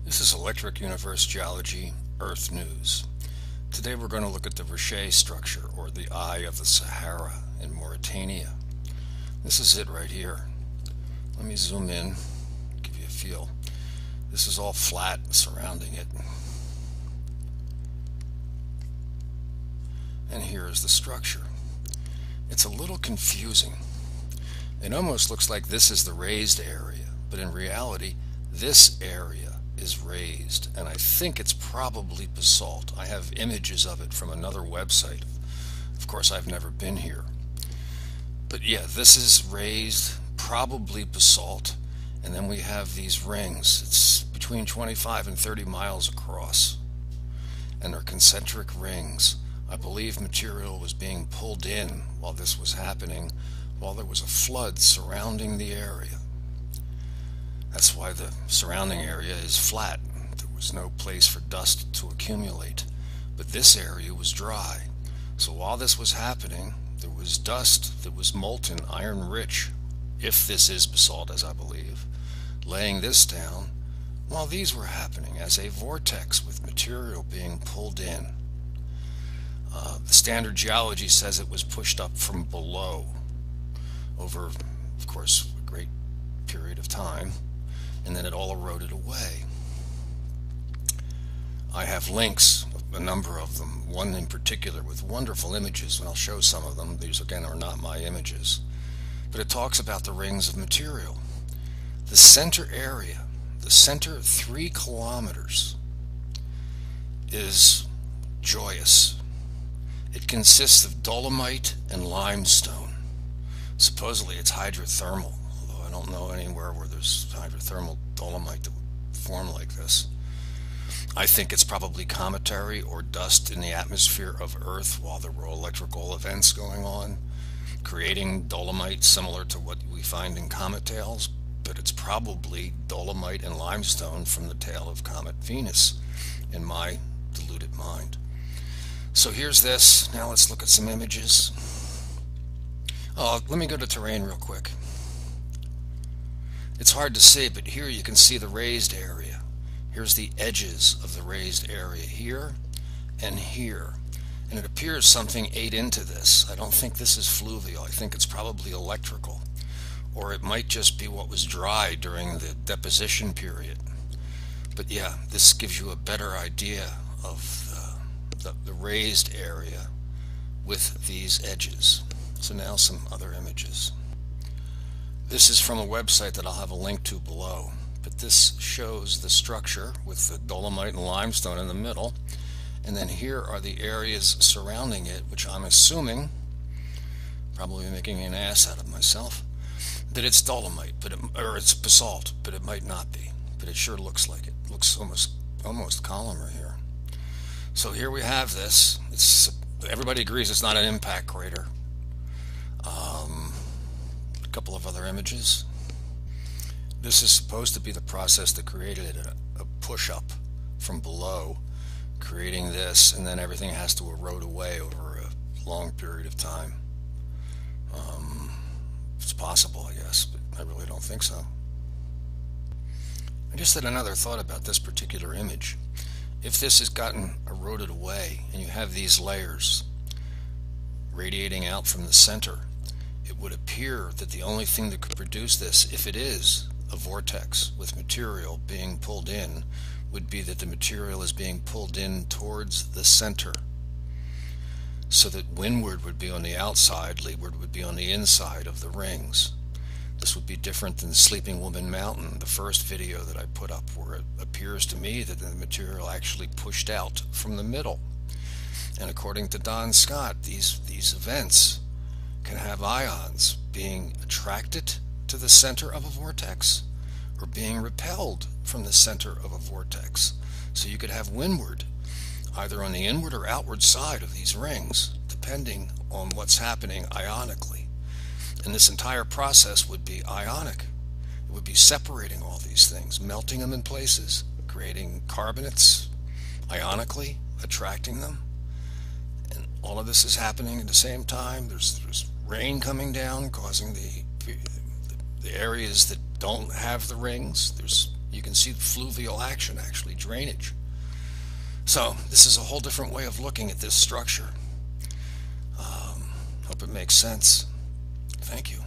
This is Electric Universe Geology Earth News. Today we're going to look at the Richat Structure, or the Eye of the Sahara in Mauritania. This is it right here. Let me zoom in, give you a feel. This is all flat surrounding it. And here is the structure. It's a little confusing. It almost looks like this is the raised area, but in reality, this area is raised, and I think it's probably basalt. I have images of it from another website. Of course, I've never been here. But yeah, this is raised, probably basalt, and then we have these rings. It's between 25 and 30 miles across, and they're concentric rings. I believe material was being pulled in while this was happening, while there was a flood surrounding the area. That's why the surrounding area is flat. There was no place for dust to accumulate. But this area was dry. So while this was happening, there was dust that was molten, iron rich, if this is basalt, as I believe, laying this down while these were happening as a vortex with material being pulled in. The standard geology says it was pushed up from below over, of course, a great period of time, and then it all eroded away. I have links, a number of them, one in particular with wonderful images, and I'll show some of them. These again are not my images, but it talks about the rings of material. The center area, the center 3 kilometers, is joyous. It consists of dolomite and limestone. Supposedly it's hydrothermal, although I don't know anywhere where there's hydrothermal dolomite that would form like this. I think it's probably cometary or dust in the atmosphere of Earth while there were electrical events going on, creating dolomite similar to what we find in comet tails, but it's probably dolomite and limestone from the tail of Comet Venus, in my deluded mind. So here's this. Now let's look at some images. Let me go to terrain real quick. It's hard to see, but here you can see the raised area. Here's the edges of the raised area here and here. And it appears something ate into this. I don't think this is fluvial. I think it's probably electrical. Or it might just be what was dry during the deposition period. But yeah, this gives you a better idea of the raised area with these edges. So now some other images. This is from a website that I'll have a link to below, but this shows the structure with the dolomite and limestone in the middle, and then here are the areas surrounding it, which I'm assuming, probably making an ass out of myself, that it's dolomite, or it's basalt, but it might not be. But it sure looks like it. It looks almost columnar here. So here we have this. Everybody agrees it's not an impact crater. A couple of other images. This is supposed to be the process that created a push-up from below, creating this, and then everything has to erode away over a long period of time. It's possible, I guess, but I really don't think so. I just had another thought about this particular image. If this has gotten eroded away and you have these layers radiating out from the center, it would appear that the only thing that could produce this, if it is a vortex with material being pulled in, would be that the material is being pulled in towards the center, so that windward would be on the outside, leeward would be on the inside of the rings. This would be different than Sleeping Woman Mountain, the first video that I put up, where it appears to me that the material actually pushed out from the middle. And according to Don Scott, these events can have ions being attracted to the center of a vortex or being repelled from the center of a vortex. So you could have windward, either on the inward or outward side of these rings, depending on what's happening ionically. And this entire process would be ionic. It would be separating all these things, melting them in places, creating carbonates ionically, attracting them. And all of this is happening at the same time. There's rain coming down, causing the areas that don't have the rings. There's You can see the fluvial action, actually, drainage. So this is a whole different way of looking at this structure. Hope it makes sense. Thank you.